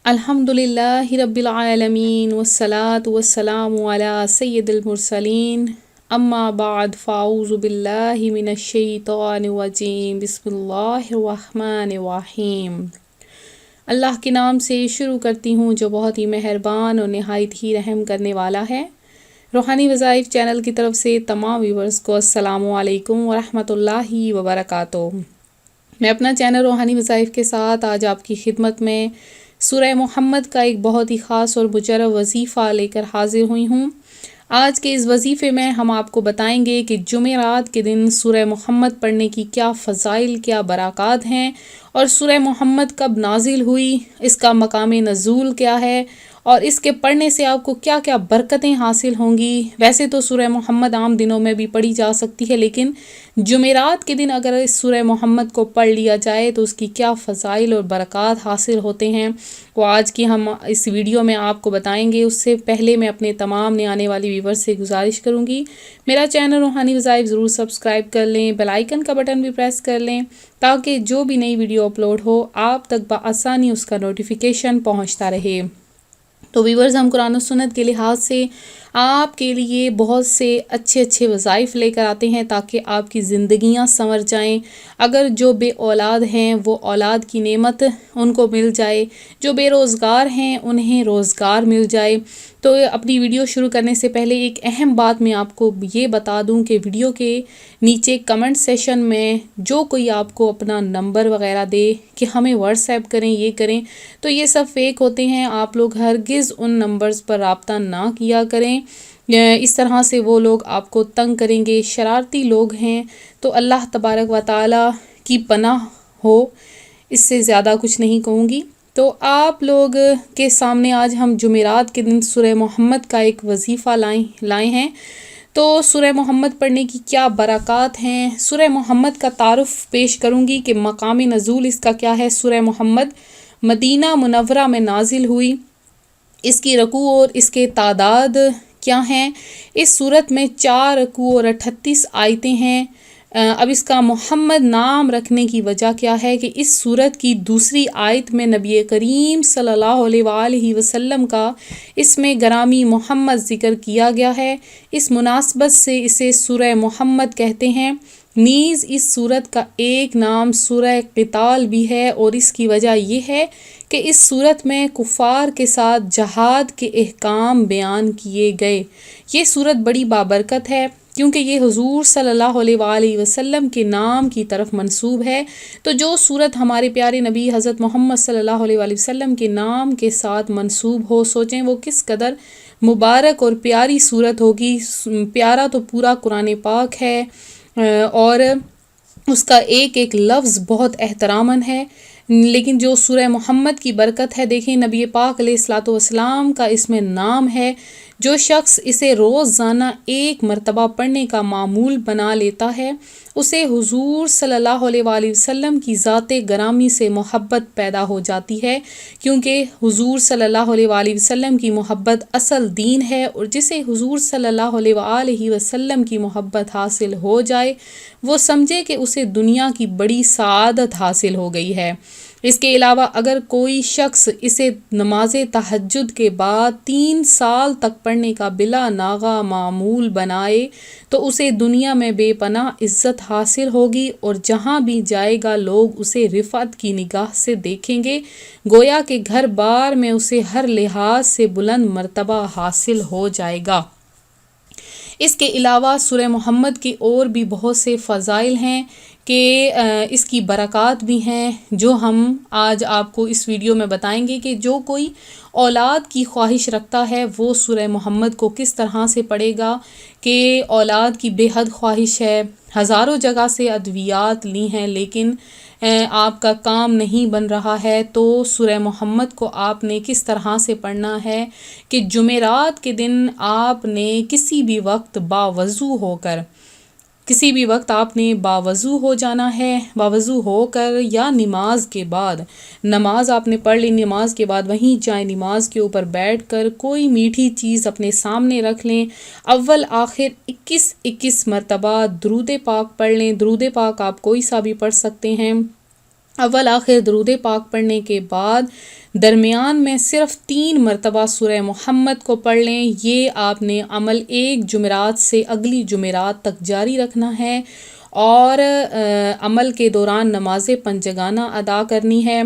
الحمدللہ رب العالمین والصلاة والسلام علی سید المرسلین اما بعد فاعوذ باللہ من الشیطان الرجیم بسم اللہ الرحمن الرحیم۔ اللہ کے نام سے شروع کرتی ہوں جو بہت ہی مہربان اور نہایت ہی رحم کرنے والا ہے۔ روحانی وظائف چینل کی طرف سے تمام ویورز کو السلام علیکم ورحمۃ اللہ وبرکاتہ۔ میں اپنا چینل روحانی وظائف کے ساتھ آج آپ کی خدمت میں سورہ محمد کا ایک بہت ہی خاص اور مجرب وظیفہ لے کر حاضر ہوئی ہوں۔ آج کے اس وظیفے میں ہم آپ کو بتائیں گے کہ جمعرات کے دن سورہ محمد پڑھنے کی کیا فضائل، کیا برکات ہیں، اور سورہ محمد کب نازل ہوئی، اس کا مقام نزول کیا ہے، اور اس کے پڑھنے سے آپ کو کیا کیا برکتیں حاصل ہوں گی۔ ویسے تو سورہ محمد عام دنوں میں بھی پڑھی جا سکتی ہے، لیکن جمعرات کے دن اگر اس سورہ محمد کو پڑھ لیا جائے تو اس کی کیا فضائل اور برکات حاصل ہوتے ہیں، وہ آج کی ہم اس ویڈیو میں آپ کو بتائیں گے۔ اس سے پہلے میں اپنے تمام نئے آنے والی ویور سے گزارش کروں گی میرا چینل روحانی وظائف ضرور سبسکرائب کر لیں، بیل آئیکن کا بٹن بھی پریس کر لیں تاکہ جو بھی نئی ویڈیو اپلوڈ ہو آپ تک بآسانی اس کا نوٹیفیکیشن پہنچتا رہے۔ تو ویورز، ہم قرآن و سنت کے لحاظ سے آپ کے لیے بہت سے اچھے وظائف لے کر آتے ہیں تاکہ آپ کی زندگیاں سنور جائیں۔ اگر جو بے اولاد ہیں وہ اولاد کی نعمت ان کو مل جائے، جو بے روزگار ہیں انہیں روزگار مل جائے۔ تو اپنی ویڈیو شروع کرنے سے پہلے ایک اہم بات میں آپ کو یہ بتا دوں کہ ویڈیو کے نیچے کمنٹ سیشن میں جو کوئی آپ کو اپنا نمبر وغیرہ دے کہ ہمیں واٹس ایپ کریں، یہ کریں، تو یہ سب فیک ہوتے ہیں۔ آپ لوگ ہرگز ان نمبرز پر رابطہ نہ کیا کریں، اس طرح سے وہ لوگ آپ کو تنگ کریں گے، شرارتی لوگ ہیں۔ تو اللہ تبارک و تعالیٰ کی پناہ ہو، اس سے زیادہ کچھ نہیں کہوں گی۔ تو آپ لوگ کے سامنے آج ہم جمعرات کے دن سورہ محمد کا ایک وظیفہ لائے ہیں۔ تو سورہ محمد پڑھنے کی کیا برکات ہیں، سورہ محمد کا تعارف پیش کروں گی کہ مقام نزول اس کا کیا ہے۔ سورہ محمد مدینہ منورہ میں نازل ہوئی، اس کی رکوع اور اس کے تعداد کیا ہیں۔ اس صورت میں 4 رکوع اور 38 آیتیں ہیں۔ اب اس کا محمد نام رکھنے کی وجہ کیا ہے کہ اس صورت کی دوسری آیت میں نبی کریم صلی اللہ علیہ وآلہ وسلم کا اس میں گرامی محمد ذکر کیا گیا ہے، اس مناسبت سے اسے سورہ محمد کہتے ہیں۔ نیز اس صورت کا ایک نام سورہ قتال بھی ہے، اور اس کی وجہ یہ ہے کہ اس صورت میں کفار کے ساتھ جہاد کے احکام بیان کیے گئے۔ یہ صورت بڑی بابرکت ہے کیونکہ یہ حضور صلی اللہ علیہ وآلہ وسلم کے نام کی طرف منسوب ہے۔ تو جو صورت ہمارے پیارے نبی حضرت محمد صلی اللہ علیہ وآلہ وسلم کے نام کے ساتھ منسوب ہو، سوچیں وہ کس قدر مبارک اور پیاری صورت ہوگی۔ پیارا تو پورا قرآن پاک ہے، اور اس کا ایک ایک لفظ بہت احتراماً ہے، لیکن جو سورہ محمد کی برکت ہے، دیکھیں نبی پاک علیہ الصلاۃ والسلام کا اس میں نام ہے۔ جو شخص اسے روزانہ 1 مرتبہ پڑھنے کا معمول بنا لیتا ہے، اسے حضور صلی اللہ علیہ وآلہ وسلم کی ذات گرامی سے محبت پیدا ہو جاتی ہے، کیونکہ حضور صلی اللہ علیہ وآلہ وسلم کی محبت اصل دین ہے، اور جسے حضور صلی اللہ علیہ وآلہ وسلم کی محبت حاصل ہو جائے وہ سمجھے کہ اسے دنیا کی بڑی سعادت حاصل ہو گئی ہے۔ اس کے علاوہ اگر کوئی شخص اسے نماز تہجد کے بعد 3 سال تک پڑھنے کا بلا ناغہ معمول بنائے تو اسے دنیا میں بے پناہ عزت حاصل ہوگی، اور جہاں بھی جائے گا لوگ اسے رفعت کی نگاہ سے دیکھیں گے، گویا کہ گھر بار میں اسے ہر لحاظ سے بلند مرتبہ حاصل ہو جائے گا۔ اس کے علاوہ سورہ محمد کے اور بھی بہت سے فضائل ہیں کہ اس کی برکات بھی ہیں، جو ہم آج آپ کو اس ویڈیو میں بتائیں گے کہ جو کوئی اولاد کی خواہش رکھتا ہے وہ سورہ محمد کو کس طرح سے پڑھے گا۔ کہ اولاد کی بے حد خواہش ہے، ہزاروں جگہ سے ادویات لی ہیں لیکن آپ کا کام نہیں بن رہا ہے، تو سورہ محمد کو آپ نے کس طرح سے پڑھنا ہے کہ جمعرات کے دن آپ نے کسی بھی وقت باوضو ہو کر، کسی بھی وقت آپ نے باوضو ہو جانا ہے، باوضو ہو کر یا نماز کے بعد، نماز آپ نے پڑھ لی، نماز کے بعد وہیں جائیں نماز کے اوپر بیٹھ کر کوئی میٹھی چیز اپنے سامنے رکھ لیں، اول آخر 21 مرتبہ درود پاک پڑھ لیں۔ درود پاک آپ کوئی سا بھی پڑھ سکتے ہیں، اول آخر درود پاک پڑھنے کے بعد درمیان میں صرف 3 مرتبہ سورہ محمد کو پڑھ لیں. یہ آپ نے عمل ایک جمعرات سے اگلی جمعرات تک جاری رکھنا ہے، اور عمل کے دوران نماز پنجگانہ ادا کرنی ہے،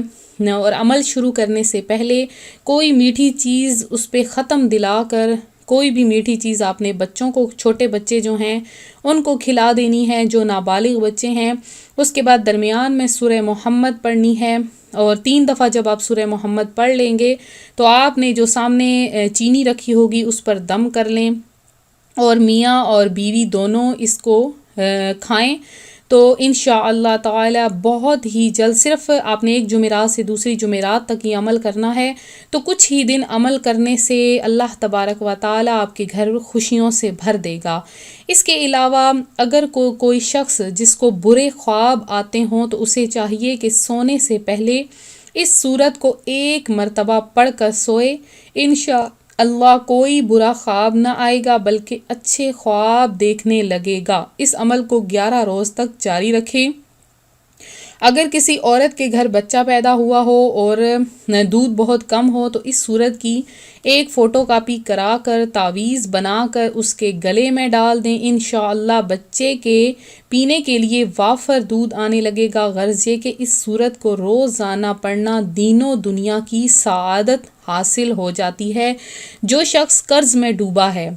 اور عمل شروع کرنے سے پہلے کوئی میٹھی چیز اس پہ ختم دلا کر، کوئی بھی میٹھی چیز آپ نے بچوں کو، چھوٹے بچے جو ہیں ان کو کھلا دینی ہے، جو نابالغ بچے ہیں. اس کے بعد درمیان میں سورہ محمد پڑھنی ہے، اور 3 دفعہ جب آپ سورہ محمد پڑھ لیں گے تو آپ نے جو سامنے چینی رکھی ہوگی اس پر دم کر لیں، اور میاں اور بیوی دونوں اس کو کھائیں. تو انشاءاللہ تعالی بہت ہی جلد، صرف آپ نے ایک جمعرات سے دوسری جمعرات تک یہ عمل کرنا ہے، تو کچھ ہی دن عمل کرنے سے اللہ تبارک و تعالی آپ کے گھر خوشیوں سے بھر دے گا. اس کے علاوہ اگر کوئی شخص جس کو برے خواب آتے ہوں تو اسے چاہیے کہ سونے سے پہلے اس سورت کو 1 مرتبہ پڑھ کر سوئے. انشاءاللہ کوئی برا خواب نہ آئے گا بلکہ اچھے خواب دیکھنے لگے گا. اس عمل کو 11 روز تک جاری رکھیں. اگر کسی عورت کے گھر بچہ پیدا ہوا ہو اور دودھ بہت کم ہو تو اس سورت کی ایک فوٹو کاپی کرا کر تعویذ بنا کر اس کے گلے میں ڈال دیں. انشاءاللہ بچے کے پینے کے لیے وافر دودھ آنے لگے گا. غرض یہ کہ اس سورت کو روزانہ پڑھنا دین و دنیا کی سعادت حاصل ہو جاتی ہے. جو شخص قرض میں ڈوبا ہے،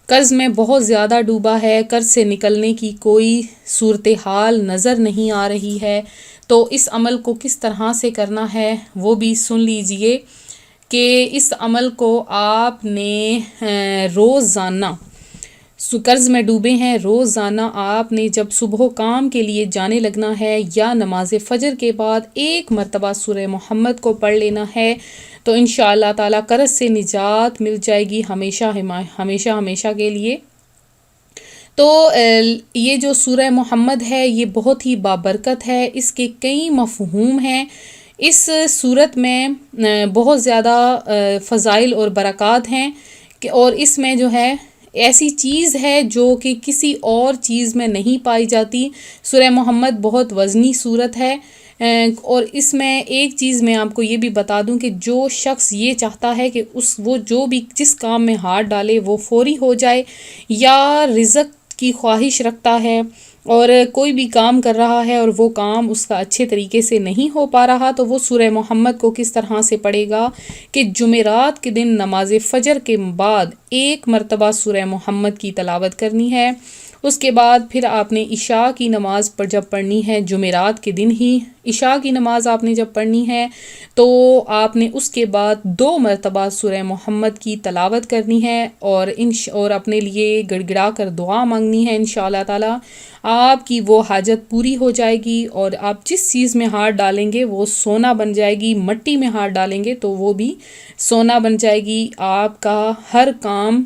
قرض میں بہت زیادہ ڈوبا ہے، قرض سے نکلنے کی کوئی صورتحال نظر نہیں آ رہی ہے، تو اس عمل کو کس طرح سے کرنا ہے وہ بھی سن لیجئے. کہ اس عمل کو آپ نے روزانہ، قرض میں ڈوبے ہیں، روزانہ آپ نے جب صبح کام کے لیے جانے لگنا ہے یا نماز فجر کے بعد 1 مرتبہ سورہ محمد کو پڑھ لینا ہے، تو انشاءاللہ تعالی قرض سے نجات مل جائے گی ہمیشہ ہمیشہ کے لیے. تو یہ جو سورہ محمد ہے یہ بہت ہی بابرکت ہے. اس کے کئی مفہوم ہیں. اس سورت میں بہت زیادہ فضائل اور برکات ہیں، اور اس میں جو ہے ایسی چیز ہے جو کہ کسی اور چیز میں نہیں پائی جاتی. سورہ محمد بہت وزنی سورت ہے، اور اس میں ایک چیز میں آپ کو یہ بھی بتا دوں کہ جو شخص یہ چاہتا ہے کہ وہ جو بھی جس کام میں ہاتھ ڈالے وہ فوری ہو جائے، یا رزق کی خواہش رکھتا ہے اور کوئی بھی کام کر رہا ہے اور وہ کام اس کا اچھے طریقے سے نہیں ہو پا رہا، تو وہ سورہ محمد کو کس طرح سے پڑھے گا کہ جمعرات کے دن نماز فجر کے بعد 1 مرتبہ سورہ محمد کی تلاوت کرنی ہے. اس کے بعد پھر آپ نے عشاء کی نماز پر جب پڑھنی ہے، جمعرات کے دن ہی عشاء کی نماز آپ نے جب پڑھنی ہے تو آپ نے اس کے بعد 2 مرتبہ سورہ محمد کی تلاوت کرنی ہے، اور اپنے لیے گڑ گڑا کر دعا مانگنی ہے. انشاءاللہ تعالی آپ کی وہ حاجت پوری ہو جائے گی، اور آپ جس چیز میں ہاتھ ڈالیں گے وہ سونا بن جائے گی. مٹی میں ہاتھ ڈالیں گے تو وہ بھی سونا بن جائے گی. آپ کا ہر کام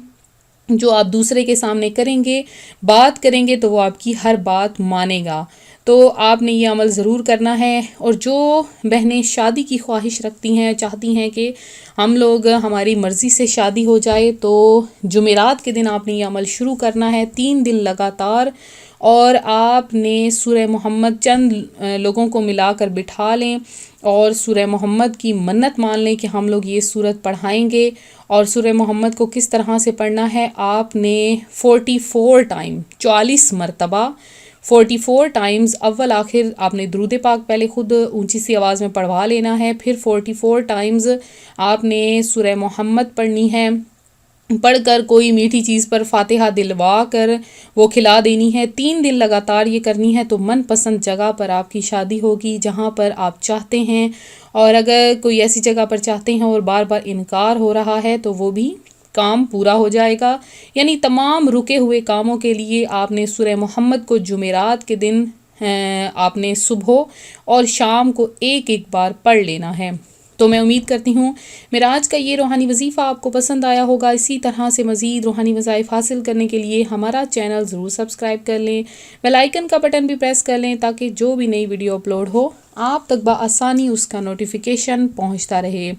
جو آپ دوسرے کے سامنے کریں گے، بات کریں گے، تو وہ آپ کی ہر بات مانے گا. تو آپ نے یہ عمل ضرور کرنا ہے. اور جو بہنیں شادی کی خواہش رکھتی ہیں، چاہتی ہیں کہ ہماری مرضی سے شادی ہو جائے، تو جمعرات کے دن آپ نے یہ عمل شروع کرنا ہے 3 دن لگاتار. اور آپ نے سورہ محمد چند لوگوں کو ملا کر بٹھا لیں اور سورہ محمد کی منت مان لیں کہ ہم لوگ یہ سورت پڑھائیں گے. اور سورہ محمد کو کس طرح سے پڑھنا ہے، آپ نے 44 مرتبہ 44 ٹائمز اول آخر آپ نے درود پاک پہلے خود اونچی سی آواز میں پڑھوا لینا ہے، پھر 44 ٹائمز آپ نے سورہ محمد پڑھنی ہے. پڑھ کر کوئی میٹھی چیز پر فاتحہ دلوا کر وہ کھلا دینی ہے. 3 دن لگاتار یہ کرنی ہے. تو من پسند جگہ پر آپ کی شادی ہوگی جہاں پر آپ چاہتے ہیں، اور اگر کوئی ایسی جگہ پر چاہتے ہیں اور بار بار انکار ہو رہا ہے تو وہ بھی کام پورا ہو جائے گا. یعنی تمام رکے ہوئے کاموں کے لیے آپ نے سورہ محمد کو جمعرات کے دن آپ نے صبح اور شام کو ایک بار پڑھ لینا ہے. تو میں امید کرتی ہوں میرا آج کا یہ روحانی وظیفہ آپ کو پسند آیا ہوگا. اسی طرح سے مزید روحانی وظائف حاصل کرنے کے لیے ہمارا چینل ضرور سبسکرائب کر لیں، بیل آئیکن کا بٹن بھی پریس کر لیں تاکہ جو بھی نئی ویڈیو اپلوڈ ہو آپ تک بآسانی اس کا نوٹیفیکیشن پہنچتا رہے.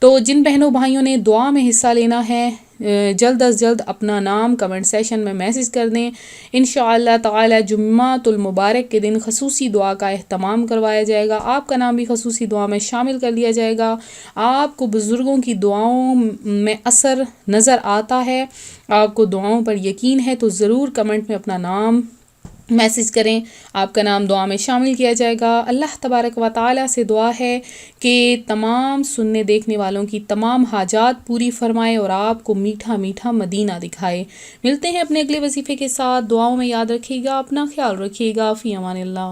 تو جن بہنوں بھائیوں نے دعا میں حصہ لینا ہے، جلد از جلد اپنا نام کمنٹ سیشن میں میسج کر دیں. انشاءاللہ تعالی جمعۃ المبارک کے دن خصوصی دعا کا اہتمام کروایا جائے گا. آپ کا نام بھی خصوصی دعا میں شامل کر لیا جائے گا. آپ کو بزرگوں کی دعاؤں میں اثر نظر آتا ہے، آپ کو دعاؤں پر یقین ہے، تو ضرور کمنٹ میں اپنا نام میسج کریں، آپ کا نام دعا میں شامل کیا جائے گا. اللہ تبارک و تعالی سے دعا ہے کہ تمام سننے دیکھنے والوں کی تمام حاجات پوری فرمائے اور آپ کو میٹھا میٹھا مدینہ دکھائے. ملتے ہیں اپنے اگلے وظیفے کے ساتھ. دعاؤں میں یاد رکھیے گا، اپنا خیال رکھیے گا. فی امان اللہ.